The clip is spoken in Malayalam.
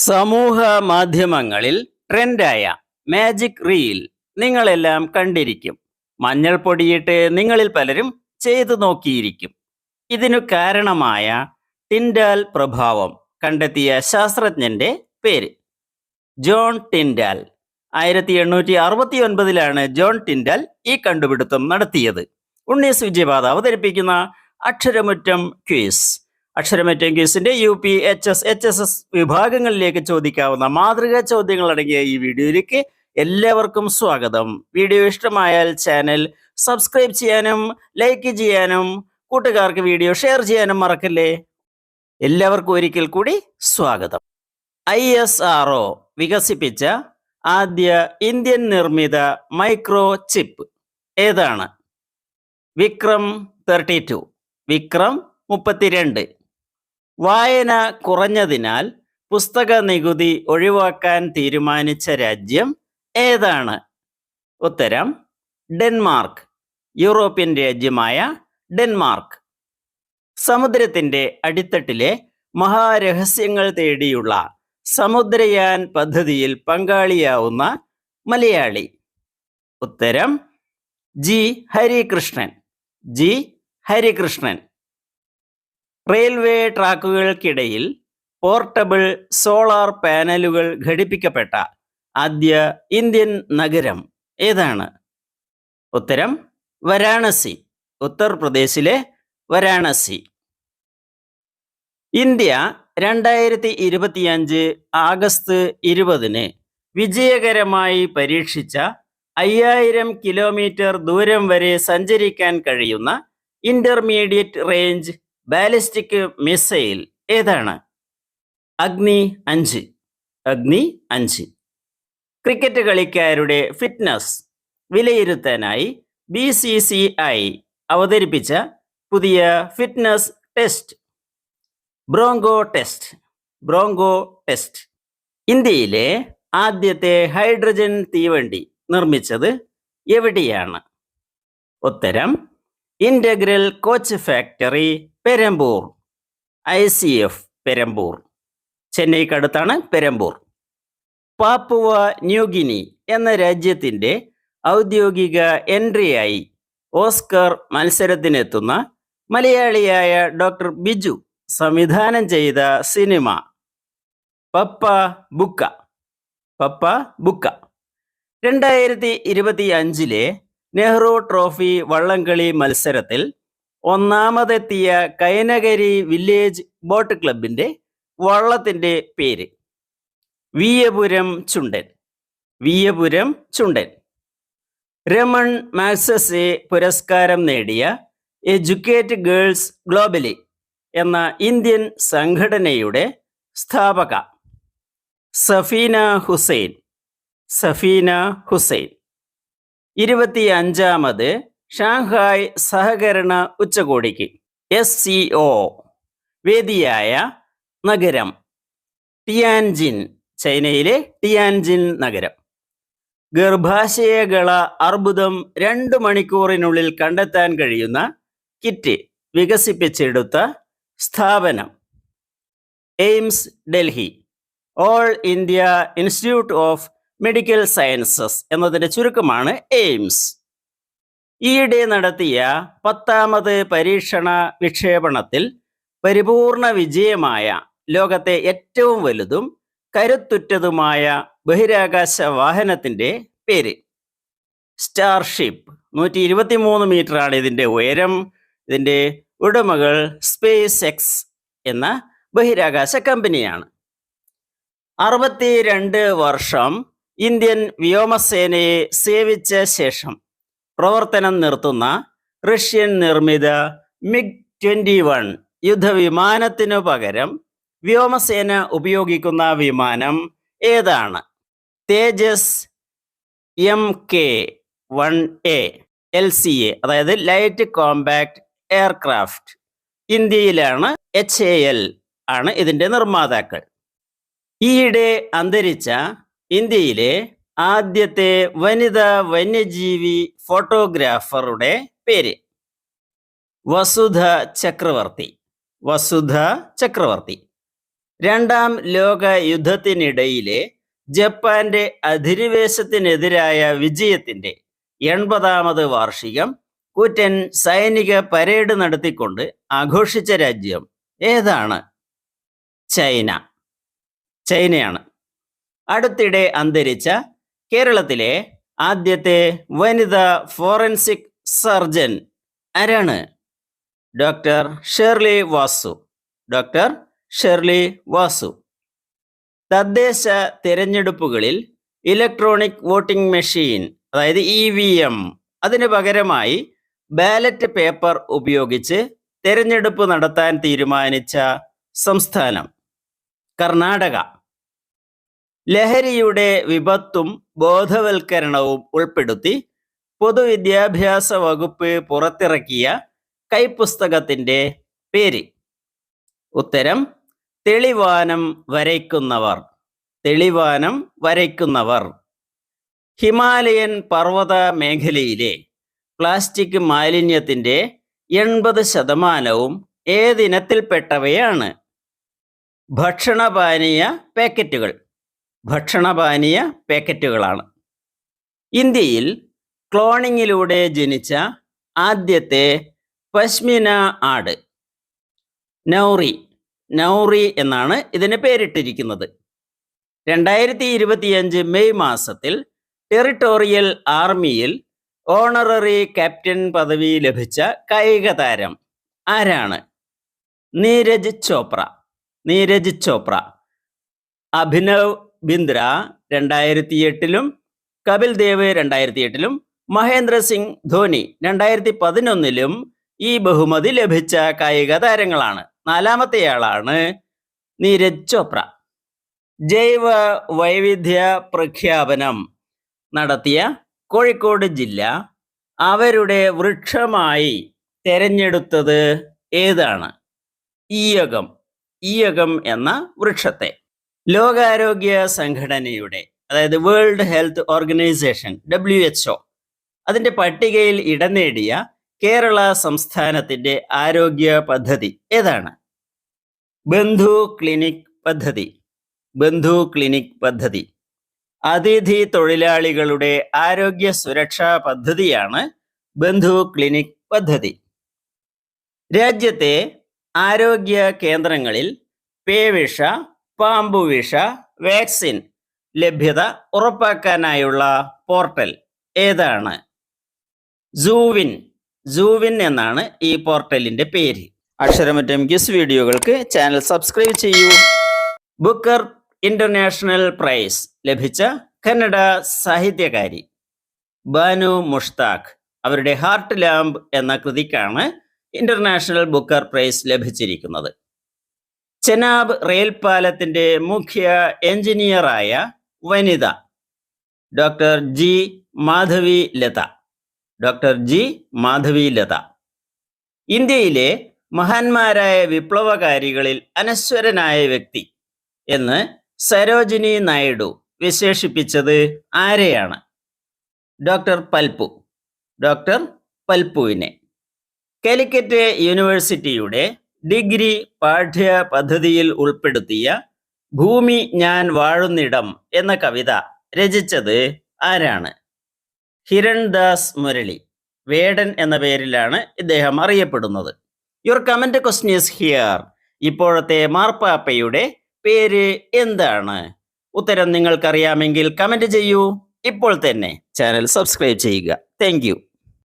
സമൂഹ മാധ്യമങ്ങളിൽ ട്രെൻഡായ മാജിക് റീൽ നിങ്ങളെല്ലാം കണ്ടിരിക്കും. മഞ്ഞൾപ്പൊടിയിട്ട് നിങ്ങളിൽ പലരും ചെയ്തു നോക്കിയിരിക്കും. ഇതിനു കാരണമായ ടിൻഡാൽ പ്രഭാവം കണ്ടെത്തിയ ശാസ്ത്രജ്ഞന്റെ പേര് ജോൺ ടിൻഡാൽ. 1869 ജോൺ ടിൻഡാൽ ഈ കണ്ടുപിടുത്തം നടത്തിയത്. ഉണ്ണീസ് വിജയപാത അവതരിപ്പിക്കുന്ന അക്ഷരമുറ്റം ക്വിസ്. അക്ഷരമുറ്റം ക്വിസിന്റെ UP, HS, HSS വിഭാഗങ്ങളിലേക്ക് ചോദിക്കാവുന്ന മാതൃകാ ചോദ്യങ്ങൾ അടങ്ങിയ ഈ വീഡിയോയിലേക്ക് എല്ലാവർക്കും സ്വാഗതം. വീഡിയോ ഇഷ്ടമായാൽ ചാനൽ സബ്സ്ക്രൈബ് ചെയ്യാനും ലൈക്ക് ചെയ്യാനും കൂട്ടുകാർക്ക് വീഡിയോ ഷെയർ ചെയ്യാനും മറക്കല്ലേ. എല്ലാവർക്കും ഒരിക്കൽ കൂടി സ്വാഗതം. ISRO വികസിപ്പിച്ച ആദ്യ ഇന്ത്യൻ നിർമ്മിത മൈക്രോ ചിപ്പ് ഏതാണ്? വിക്രം 32, വിക്രം 32. വായന കുറഞ്ഞതിനാൽ പുസ്തക നികുതി ഒഴിവാക്കാൻ തീരുമാനിച്ച രാജ്യം ഏതാണ്? ഉത്തരം ഡെൻമാർക്ക്. യൂറോപ്യൻ രാജ്യമായ ഡെൻമാർക്ക്. സമുദ്രത്തിന്റെ അടിത്തട്ടിലെ മഹാരഹസ്യങ്ങൾ തേടിയുള്ള സമുദ്രയാൻ പദ്ധതിയിൽ പങ്കാളിയാവുന്ന മലയാളി. ഉത്തരം G. Harikrishnan. G. Harikrishnan. Railway ട്രാക്കുകൾക്കിടയിൽ പോർട്ടബിൾ സോളാർ പാനലുകൾ ഘടിപ്പിക്കപ്പെട്ട ആദ്യ ഇന്ത്യൻ നഗരം ഏതാണ്? ഉത്തരം വാരാണസി. ഉത്തർപ്രദേശിലെ വാരാണസി. ഇന്ത്യ 2025 ആഗസ്റ്റ് 20 വിജയകരമായി പരീക്ഷിച്ച 5000 കിലോമീറ്റർ ദൂരം വരെ സഞ്ചരിക്കാൻ കഴിയുന്ന ഇന്റർമീഡിയറ്റ് റേഞ്ച് ബാലിസ്റ്റിക് മിസൈൽ ഏതാണ്? അഗ്നി 5. അഗ്നി 5. ക്രിക്കറ്റ് കളിക്കാരുടെ ഫിറ്റ്നസ് വിലയിരുത്താനായി BCCI അവതരിപ്പിച്ച പുതിയ fitness test bronco test. Bronco test. ഇന്ത്യയിലെ ആദ്യത്തെ ഹൈഡ്രജൻ തീവണ്ടി നിർമ്മിച്ചത് എവിടെയാണ്? ഉത്തരം integral coach factory, Perambur. ICF Perambur. ചെന്നൈക്കടുത്താണ് പെരമ്പൂർ. പാപ്പുവ ന്യൂഗിനി എന്ന രാജ്യത്തിൻ്റെ ഔദ്യോഗിക എൻട്രിയായി ഓസ്കർ മത്സരത്തിനെത്തുന്ന മലയാളിയായ ഡോക്ടർ ബിജു സംവിധാനം ചെയ്ത സിനിമ പപ്പ ബുക്ക. പപ്പ ബുക്ക. 2025 നെഹ്റു ട്രോഫി വള്ളംകളി മത്സരത്തിൽ ഒന്നാമതെത്തിയ കൈനകരി വില്ലേജ് ബോട്ട് ക്ലബിൻ്റെ വള്ളത്തിൻ്റെ പേര് വിയപുരം ചുണ്ടൻ. വിയപുരം ചുണ്ടൻ. രമൺ മാഗ്സസെ പുരസ്കാരം നേടിയ എഡ്യൂക്കേറ്റ് ഗേൾസ് ഗ്ലോബലി എന്ന ഇന്ത്യൻ സംഘടനയുടെ സ്ഥാപക സഫീന ഹുസൈൻ. സഫീന ഹുസൈൻ. 25ാമത് ഷാങ്ഹായ് സഹകരണ ഉച്ചകോടിക്ക് SCO വേദിയായ നഗരം ടിയാൻജിൻ. ചൈനയിലെ ടിയാൻജിൻ നഗരം. ഗർഭാശയകള അർബുദം 2 മണിക്കൂറിനുള്ളിൽ കണ്ടെത്താൻ കഴിയുന്ന കിറ്റ് വികസിപ്പിച്ചെടുത്ത സ്ഥാപനം AIIMS Delhi. All India institute of medical sciences എന്നതിൻ്റെ ചുരുക്കമാണ് എയിംസ്. ഈയിടെ നടത്തിയ 10ാമത് പരീക്ഷണ വിക്ഷേപണത്തിൽ പരിപൂർണ വിജയമായ ലോകത്തെ ഏറ്റവും വലുതും കരുത്തുറ്റതുമായ ബഹിരാകാശ വാഹനത്തിൻ്റെ പേര് സ്റ്റാർഷിപ്പ്. 123 മീറ്ററാണ് ഇതിൻ്റെ ഉയരം. ഇതിൻ്റെ ഉടമകൾ സ്പേസ് എക്സ് എന്ന ബഹിരാകാശ കമ്പനിയാണ്. 62 വർഷം ഇന്ത്യൻ വ്യോമസേനയെ സേവിച്ച ശേഷം പ്രവർത്തനം നിർത്തുന്ന റഷ്യൻ നിർമ്മിത MiG-21 യുദ്ധവിമാനത്തിനു പകരം വ്യോമസേന ഉപയോഗിക്കുന്ന വിമാനം ഏതാണ്? തേജസ് MK-1A LCA, അതായത് ലൈറ്റ് കോമ്പാക്ട് എയർക്രാഫ്റ്റ്. ഇന്ത്യയിലാണ് HAL ആണ് ഇതിൻ്റെ നിർമ്മാതാക്കൾ. ഈയിടെ അന്തരിച്ച ഇന്ത്യയിലെ ആദ്യത്തെ വനിതാ വന്യജീവി ഫോട്ടോഗ്രാഫറുടെ പേര് വസുധ ചക്രവർത്തി. വസുധ ചക്രവർത്തി. രണ്ടാം ലോക യുദ്ധത്തിനിടയിലെ ജപ്പാന്റെ അധിനിവേശത്തിനെതിരായ വിജയത്തിന്റെ 80ാമത് വാർഷികം കൂറ്റൻ സൈനിക പരേഡ് നടത്തിക്കൊണ്ട് ആഘോഷിച്ച രാജ്യം ഏതാണ്? ചൈനയാണ്. അടുത്തിടെ അന്തരിച്ച കേരളത്തിലെ ആദ്യത്തെ വനിതാ ഫോറൻസിക് സർജൻ ആരാണ്? ഡോക്ടർ ഷേർലി വാസു. തദ്ദേശ തിരഞ്ഞെടുപ്പുകളിൽ ഇലക്ട്രോണിക് വോട്ടിംഗ് മെഷീൻ, അതായത് EVM, അതിനു പകരമായി ബാലറ്റ് പേപ്പർ ഉപയോഗിച്ച് തിരഞ്ഞെടുപ്പ് നടത്താൻ തീരുമാനിച്ച സംസ്ഥാനം കർണാടക. ലഹരിയുടെ വിപത്തും ബോധവൽക്കരണവും ഉൾപ്പെടുത്തി പൊതുവിദ്യാഭ്യാസ വകുപ്പ് പുറത്തിറക്കിയ കൈപ്പുസ്തകത്തിന്റെ പേര്? ഉത്തരം തെളിവാനം വരയ്ക്കുന്നവർ. ഹിമാലയൻ പർവ്വത മേഖലയിലെ പ്ലാസ്റ്റിക് മാലിന്യത്തിന്റെ 80% ഏതിനത്തിൽപ്പെട്ടവയാണ്? ഭക്ഷണപാനീയ പാക്കറ്റുകളാണ്. ഇന്ത്യയിൽ ക്ലോണിങ്ങിലൂടെ ജനിച്ച ആദ്യത്തെ പശ്മിന ആട് നൗറി എന്നാണ് ഇതിന് പേരിട്ടിരിക്കുന്നത്. 2025 മെയ് മാസത്തിൽ ടെറിട്ടോറിയൽ ആർമിയിൽ ഓണററി ക്യാപ്റ്റൻ പദവി ലഭിച്ച കായിക താരം ആരാണ്? നീരജ് ചോപ്ര. അഭിനവ് ബിന്ദ്ര 2008-ലും കപിൽ ദേവ് 2008-ലും മഹേന്ദ്ര സിംഗ് ധോനി 2011-ലും ഈ ബഹുമതി ലഭിച്ച കായിക താരങ്ങളാണ്. 4മത്തെയാളാണ് നീരജ് ചോപ്ര. ജൈവ വൈവിധ്യ പ്രഖ്യാപനം നടത്തിയ കോഴിക്കോട് ജില്ല അവരുടെ വൃക്ഷമായി തെരഞ്ഞെടുത്തത് ഏതാണ്? ഈയകം എന്ന വൃക്ഷത്തെ. ലോകാരോഗ്യ സംഘടനയുടെ, അതായത് വേൾഡ് ഹെൽത്ത് ഓർഗനൈസേഷൻ WHO, അതിന്റെ പട്ടികയിൽ ഇടം നേടിയ കേരള സംസ്ഥാനത്തിന്റെ ആരോഗ്യ പദ്ധതി ഏതാണ്? ബന്ധു ക്ലിനിക് പദ്ധതി. അതിഥി തൊഴിലാളികളുടെ ആരോഗ്യ സുരക്ഷാ പദ്ധതിയാണ് ബന്ധു ക്ലിനിക് പദ്ധതി. രാജ്യത്തെ ആരോഗ്യ കേന്ദ്രങ്ങളിൽ പേവിഷ, പാമ്പുവിഷ വാക്സിൻ ലഭ്യത ഉറപ്പാക്കാനായുള്ള പോർട്ടൽ ഏതാണ്? സൂവിൻ എന്നാണ് ഈ പോർട്ടലിന്റെ പേര്. അക്ഷരമറ്റം ക്വിസ് വീഡിയോകൾക്ക് ചാനൽ സബ്സ്ക്രൈബ് ചെയ്യൂ. ബുക്കർ ഇന്റർനാഷണൽ പ്രൈസ് ലഭിച്ച കന്നഡ സാഹിത്യകാരി ബാനു മുഷ്താഖ്. അവരുടെ ഹാർട്ട് ലാമ്പ് എന്ന കൃതിക്കാണ് ഇന്റർനാഷണൽ ബുക്കർ പ്രൈസ് ലഭിച്ചിരിക്കുന്നത്. ചെനാബ് റെയിൽപാലത്തിന്റെ മുഖ്യ എഞ്ചിനീയറായ വനിത ഡോക്ടർ ജി മാധവി ലത. ഇന്ത്യയിലെ മഹാന്മാരായ വിപ്ലവകാരികളിൽ അനശ്വരനായ വ്യക്തി എന്ന് സരോജിനി നായിഡു വിശേഷിപ്പിച്ചത് ആരെയാണ്? ഡോക്ടർ പൽപുവിനെ. കാലിക്കറ്റ് യൂണിവേഴ്സിറ്റിയുടെ ഡിഗ്രി പാഠ്യ പദ്ധതിയിൽ ഉൾപ്പെടുത്തിയ ഭൂമി ഞാൻ വാഴുന്നിടം എന്ന കവിത രചിച്ചത് ആരാണ്? ഹിരൺദാസ് മുരളി. വേടൻ എന്ന പേരിലാണ് ഇദ്ദേഹം അറിയപ്പെടുന്നത്. Your comment question is here. ഇപ്പോഴത്തെ മാർപ്പാപ്പയുടെ പേര് എന്താണ്? ഉത്തരം നിങ്ങൾക്കറിയാമെങ്കിൽ കമന്റ് ചെയ്യൂ. ഇപ്പോൾ തന്നെ ചാനൽ സബ്സ്ക്രൈബ് ചെയ്യുക. Thank you.